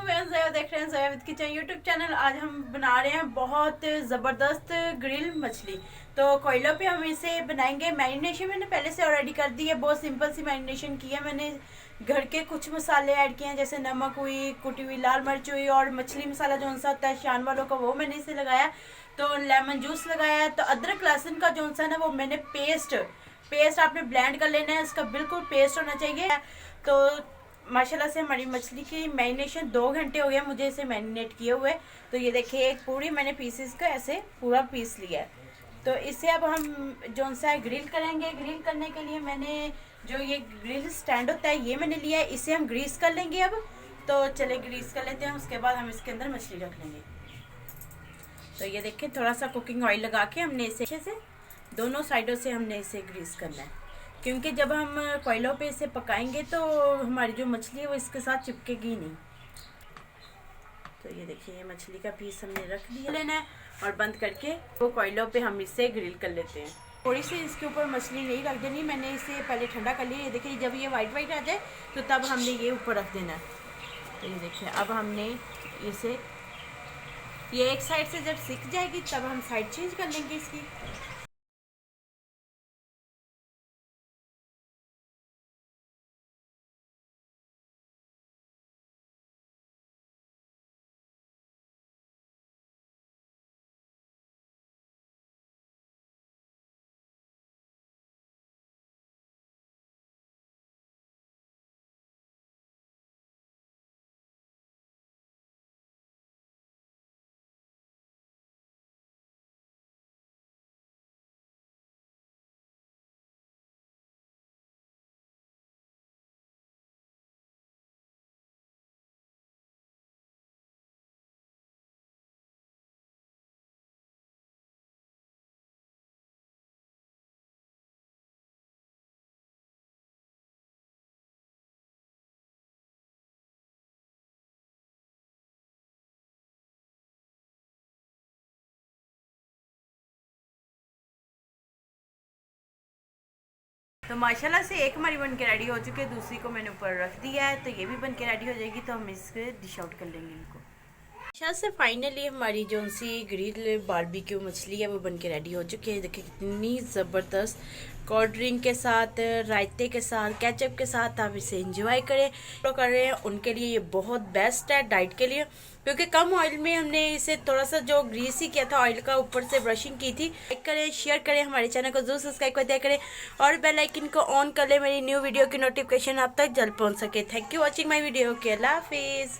देख रहे हैं ज़ोया किचन यूट्यूब चैनल। आज हम बना रहे हैं बहुत ज़बरदस्त ग्रिल मछली। तो कोयलों पे हम इसे बनाएंगे। मैरिनेशन मैंने पहले से ऑलरेडी कर दी है, बहुत सिंपल सी मैरिनेशन की है मैंने। घर के कुछ मसाले ऐड किए हैं, जैसे नमक हुई, कुटी हुई लाल मिर्च हुई, और मछली मसाला जो सा होता है शान वालों का, वो मैंने इसे लगाया। तो लेमन जूस लगाया। तो अदरक लहसुन का जो सा ना वो मैंने पेस्ट आपने ब्लेंड कर लेना है, इसका बिल्कुल पेस्ट होना चाहिए। तो माशाल्लाह से हमारी मछली की मैरिनेशन 2 घंटे हो गया मुझे इसे मैरिनेट किए हुए। तो ये देखिए एक पूरी मैंने पीसेस का ऐसे पूरा पीस लिया है। तो इसे अब हम जो सा है ग्रिल करेंगे। ग्रिल करने के लिए मैंने जो ये ग्रिल स्टैंड होता है ये मैंने लिया है, इसे हम ग्रीस कर लेंगे अब। तो चले ग्रीस कर लेते हैं, उसके बाद हम इसके अंदर मछली रख लेंगे। तो ये देखिए थोड़ा सा कुकिंग ऑयल लगा के हमने इसे अच्छे से दोनों साइडों से हमने इसे ग्रीस करना है, क्योंकि जब हम कोयलों पे इसे पकाएंगे तो हमारी जो मछली है वो इसके साथ चिपकेगी नहीं। तो ये देखिए ये मछली का पीस हमने रख दिया लेना है और बंद करके वो कोयलों पे हम इसे ग्रिल कर लेते हैं। थोड़ी सी इसके ऊपर मछली नहीं रख देनी, मैंने इसे पहले ठंडा कर लिया। ये देखिए जब ये वाइट आ जाए तो तब हमने ये ऊपर रख देना है। तो ये देखिए अब हमने इसे ये एक साइड से जब सिक जाएगी तब हम साइड चेंज कर लेंगे इसकी। तो माशाल्लाह से एक हमारी बन के रेडी हो चुकी है, दूसरी को मैंने ऊपर रख दिया है। तो ये भी बन के रेडी हो जाएगी, तो हम इसके डिश आउट कर लेंगे इनको। माशाल्लाह से फाइनली हमारी जो सी ग्रिल बारबेक्यू मछली है वो बन के रेडी हो चुकी है। देखिए कितनी ज़बरदस्त, कोल्ड ड्रिंक के साथ, रायते के साथ, केचप के साथ आप इसे एंजॉय करें। तो कर रहे हैं उनके लिए ये बहुत बेस्ट है डाइट के लिए, क्योंकि कम ऑयल में हमने इसे थोड़ा सा जो ग्रीस ही किया था ऑयल का, ऊपर से ब्रशिंग की थी। लाइक करें, शेयर करें, हमारे चैनल को जरूर सब्सक्राइब कर दिया करें और बेल आइकन को ऑन कर लें, मेरी न्यू वीडियो की नोटिफिकेशन आप तक जल्द पहुंच सके। Thank you watching my video के। अल्लाह हाफिज़।